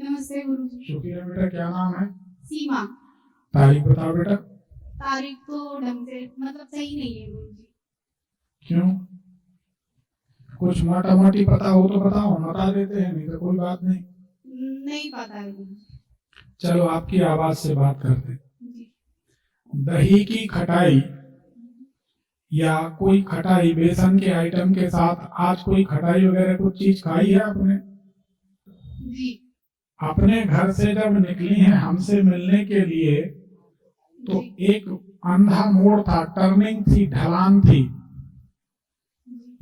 नमस्ते गुरुजी। शुक्रिया बेटा, क्या नाम है? सीमा। तारीख बताओ बेटा। तारीख तो ढंग से मतलब सही नहीं है गुरुजी। क्यों? कुछ मोटा मोटी पता हो तो बताओ, हम बता देते हैं, नहीं तो कोई बात नहीं। नहीं पता है गुरुजी। चलो आपकी आवाज से बात करते। जी। दही की खटाई या कोई खटाई बेसन के आइटम के साथ आज कोई खटाई वगैरह कुछ चीज खाई है आपने? जी। अपने घर से जब निकली हैं हमसे मिलने के लिए तो जी। एक अंधा मोड़ था, टर्निंग थी, ढलान थी,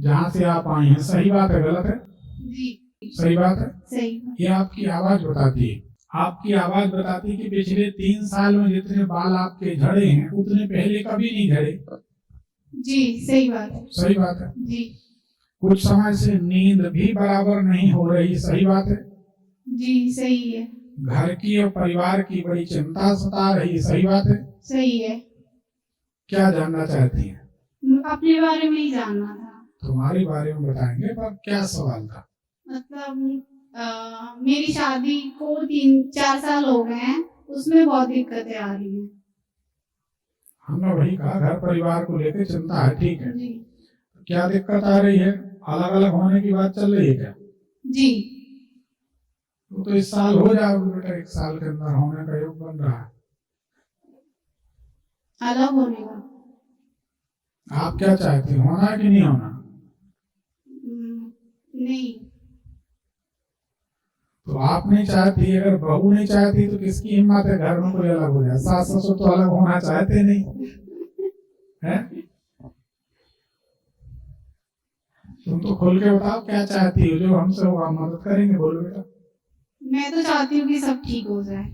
जहां से आप आई हैं। सही बात है गलत है? जी। सही बात है। सही। ये आपकी आवाज बताती है। आपकी आवाज बताती है कि पिछले 3 साल में जितने बाल आपके झड़े हैं उतने पहले कभी नहीं झड़े। जी सही बात है। सही बात है। जी। कुछ समय से नींद भी बराबर नहीं हो रही। सही बात है। जी सही है। घर की और परिवार की बड़ी चिंता सता रही। सही बात है। सही है। क्या जानना चाहती हैं? अपने बारे में ही जानना था। तुम्हारे बारे में बताएंगे, पर क्या सवाल था? मतलब मेरी शादी को 3-4 साल हो गए हैं, उसमें बहुत दिक्कतें आ रही हैं। हमने वही कहा, घर परिवार को लेकर चिंता है, ठीक है। जी। क्या दिक्कत आ रही है? अलग अलग होने की बात चल रही है क्या? जी। तो इस साल हो जाओगे बेटा, 1 साल के अंदर होने का योग बन रहा है। अलग होने का। आप क्या चाहती, होना है कि नहीं होना? नहीं। तो आप नहीं चाहती, अगर बहू नहीं चाहती तो किसकी हिम्मत है घर में कोई अलग हो जाए? सास ससुर तो अलग होना चाहते नहीं है। तुम तो खोल के बताओ क्या चाहती हो, जो हमसे होगा मदद करेंगे। बोलो बेटा। मैं तो चाहती हूँ कि सब ठीक हो जाए।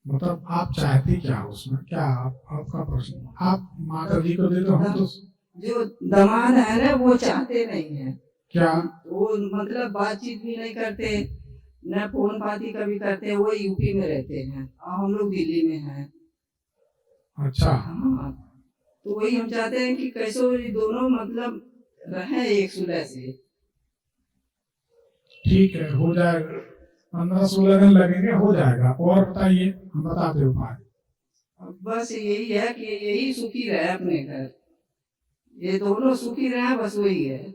मतलब आप चाहती क्या हो उसमें? क्या आपका प्रश्न? आप माता जी को दे दो, हम तो जो दामाद है ना वो चाहते नहीं है। क्या? वो मतलब बातचीत भी नहीं करते, न फोन पाती कभी करते। वो यूपी में रहते हैं और हम लोग दिल्ली में हैं। अच्छा। हाँ, तो वही हम चाहते हैं कि कैसे ये दोनों मतलब रहे एक सुलह से। ठीक है, हो जाएगा। 15-16 दिन लगेंगे, हो जाएगा। और बताइए, हम बताते उपाय। बस यही है कि यही सुखी रहे अपने घर, ये दोनों सुखी रहे, बस वही है।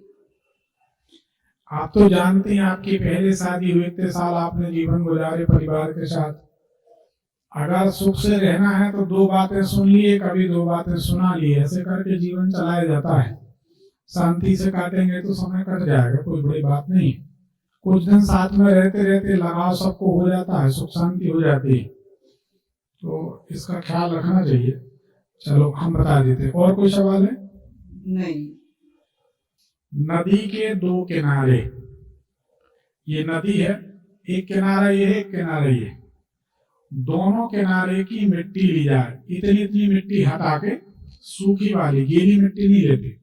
आप तो जानते हैं आपकी पहले शादी हुई, इतने साल आपने जीवन गुजारे परिवार के साथ। अगर सुख से रहना है तो 2 बातें सुन लिए, कभी 2 बातें सुना लिए, ऐसे करके जीवन चलाया जाता है। शांति से काटेंगे तो समय कट जाएगा, कोई बड़ी बात नहीं। कुछ दिन साथ में रहते रहते लगाव सबको हो जाता है, सुख शांति हो जाती है, तो इसका ख्याल रखना चाहिए। चलो हम बता देते। और कोई सवाल है? नहीं। नदी के 2 किनारे, ये नदी है, एक किनारा ये है, एक किनारा ये, दोनों किनारे की मिट्टी ली जाए। इतनी इतनी मिट्टी हटा के, सूखी वाली, गीली मिट्टी नहीं लेती।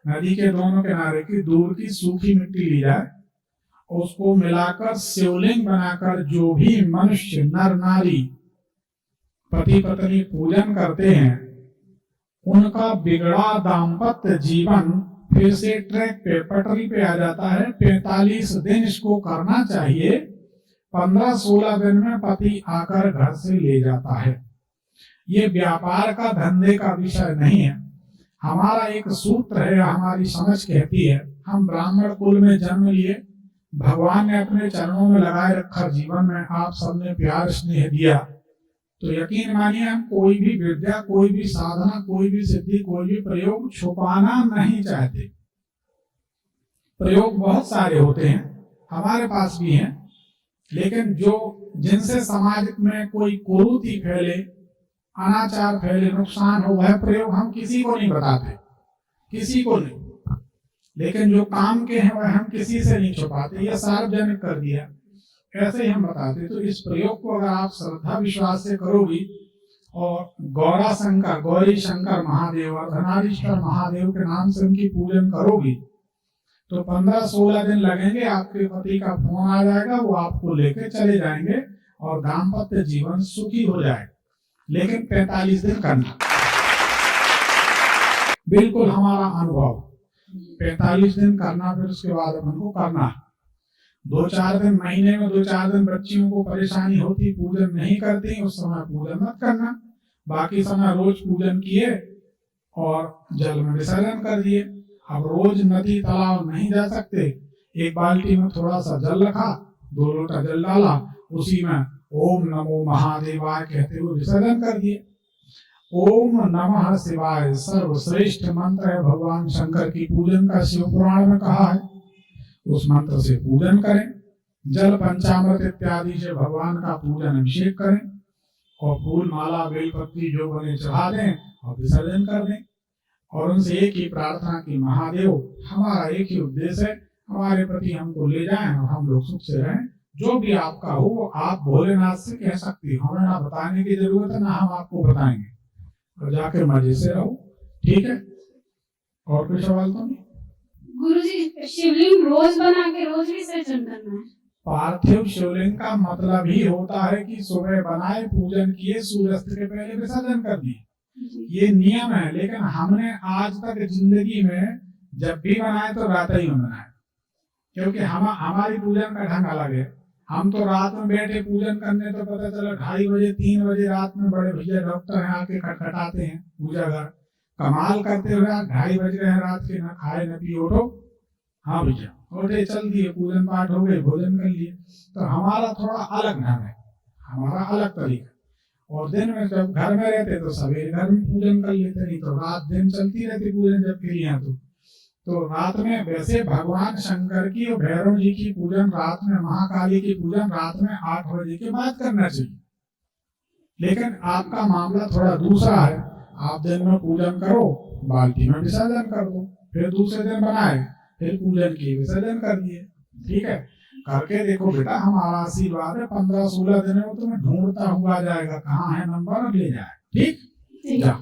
नदी के दोनों किनारे की दूर की सूखी मिट्टी ली जाए, उसको मिलाकर शिवलिंग बनाकर जो भी मनुष्य नर नारी पति पत्नी पूजन करते हैं, उनका बिगड़ा दाम्पत्य जीवन फिर से ट्रैक पे, पटरी पे आ जाता है। 45 दिन इसको करना चाहिए। 15-16 दिन में पति आकर घर से ले जाता है। ये व्यापार का, धंधे का विषय नहीं है। हमारा एक सूत्र है, हमारी समझ कहती है, हम ब्राह्मण कुल में जन्म लिए, भगवान ने अपने चरणों में लगाए रखा, जीवन में आप सबने प्यार स्नेह दिया, तो यकीन मानिए हम कोई भी विद्या, कोई भी साधना, कोई भी सिद्धि, कोई भी प्रयोग छुपाना नहीं चाहते। प्रयोग बहुत सारे होते हैं, हमारे पास भी हैं, लेकिन जो जिनसे समाज में कोई कुरीति फैले, अनाचार फैले, नुकसान हो, वह प्रयोग हम किसी को नहीं बताते, किसी को नहीं। लेकिन जो काम के हैं वह हम किसी से नहीं छुपाते, यह सार्वजनिक कर दिया, ऐसे ही हम बताते। तो इस प्रयोग को अगर आप श्रद्धा विश्वास से करोगी और गौरा शंकर, गौरी शंकर महादेव, अर्धनारीश्वर महादेव के नाम से उनकी पूजन करोगी, तो 15-16 दिन लगेंगे, आपके पति का फोन आ जाएगा, वो आपको लेके चले जाएंगे और दाम्पत्य जीवन सुखी हो जाएगा। लेकिन 45 दिन करना, बिल्कुल हमारा अनुभव, 45 दिन करना, फिर उसके बाद अपन को करना। 2-4 दिन महीने में 2-4 दिन बच्चियों को परेशानी होती, पूजन नहीं करती, उस समय पूजन मत करना। बाकी समय रोज पूजन किए और जल में विसर्जन कर दिए। अब रोज नदी तालाब नहीं जा सकते, एक बाल्टी में थोड़ा सा जल रखा, 2 लोटा जल डाला, उसी में ओम नमो महादेवाय कहते हुए विसर्जन कर दिए। ओम नमः शिवाय सर्वश्रेष्ठ मंत्र है, भगवान शंकर की पूजन का शिव पुराण में कहा है, उस मंत्र से पूजन करें। जल पंचामृत इत्यादि से भगवान का पूजन अभिषेक करें और फूल माला बेलपत्री जो बने चढ़ा दें और विसर्जन कर दें। और उनसे एक ही प्रार्थना की, महादेव हमारा एक ही उद्देश्य है, हमारे प्रति हमको ले जाएं और हम लोग सुख से रहें। जो भी आपका हो वो आप भोलेनाथ से कह सकती हो, हमें ना बताने की जरूरत है, ना हम आपको बताएंगे, और जाके मजे से रहो। ठीक है, और कोई सवाल तो नहीं? गुरुजी शिवलिंग रोज बना के रोज विसर्जन करना है? पार्थिव शिवलिंग का मतलब ही होता है कि सुबह बनाए, पूजन किए, सूर्यास्त के पहले विसर्जन कर दिए, ये नियम है। लेकिन हमने आज तक जिंदगी में जब भी बनाए तो रात ही में बनाए, क्योंकि हमारी पूजन का ढंग अलग है। हम तो रात में बैठे पूजन करने, तो पता चला 2:30 बजे 3 बजे रात में बड़े भैया डॉक्टर हैं आके खटखटाते हैं पूजा घर, कमाल करते हुए 2:30 बज गए हैं रात के, ना खाए न पिए, उठो, हाँ भैया उठे, चल दिए, पूजन पाठ हो गए, भोजन कर लिए। तो हमारा थोड़ा अलग ढंग है, हमारा अलग तरीका। और दिन में जब घर में रहते तो सवेरे घर में पूजन कर लेते, नहीं तो रात दिन चलती रहती पूजन जब फ्री है तो रात में। वैसे भगवान शंकर की और भैरव जी की पूजन रात में, महाकाली की पूजन रात में 8 बजे के बाद करना चाहिए। लेकिन आपका मामला थोड़ा दूसरा है, आप दिन में पूजन करो, बाल्टी में विसर्जन कर दो, फिर दूसरे दिन बनाए, फिर पूजन किए, विसर्जन कर दिए। ठीक है, करके देखो बेटा, हमारा आशीर्वाद है, 15-16 दिन में तुम्हें ढूंढता हुआ जाएगा, कहाँ है नंबर, और ले जाए। ठीक, जा।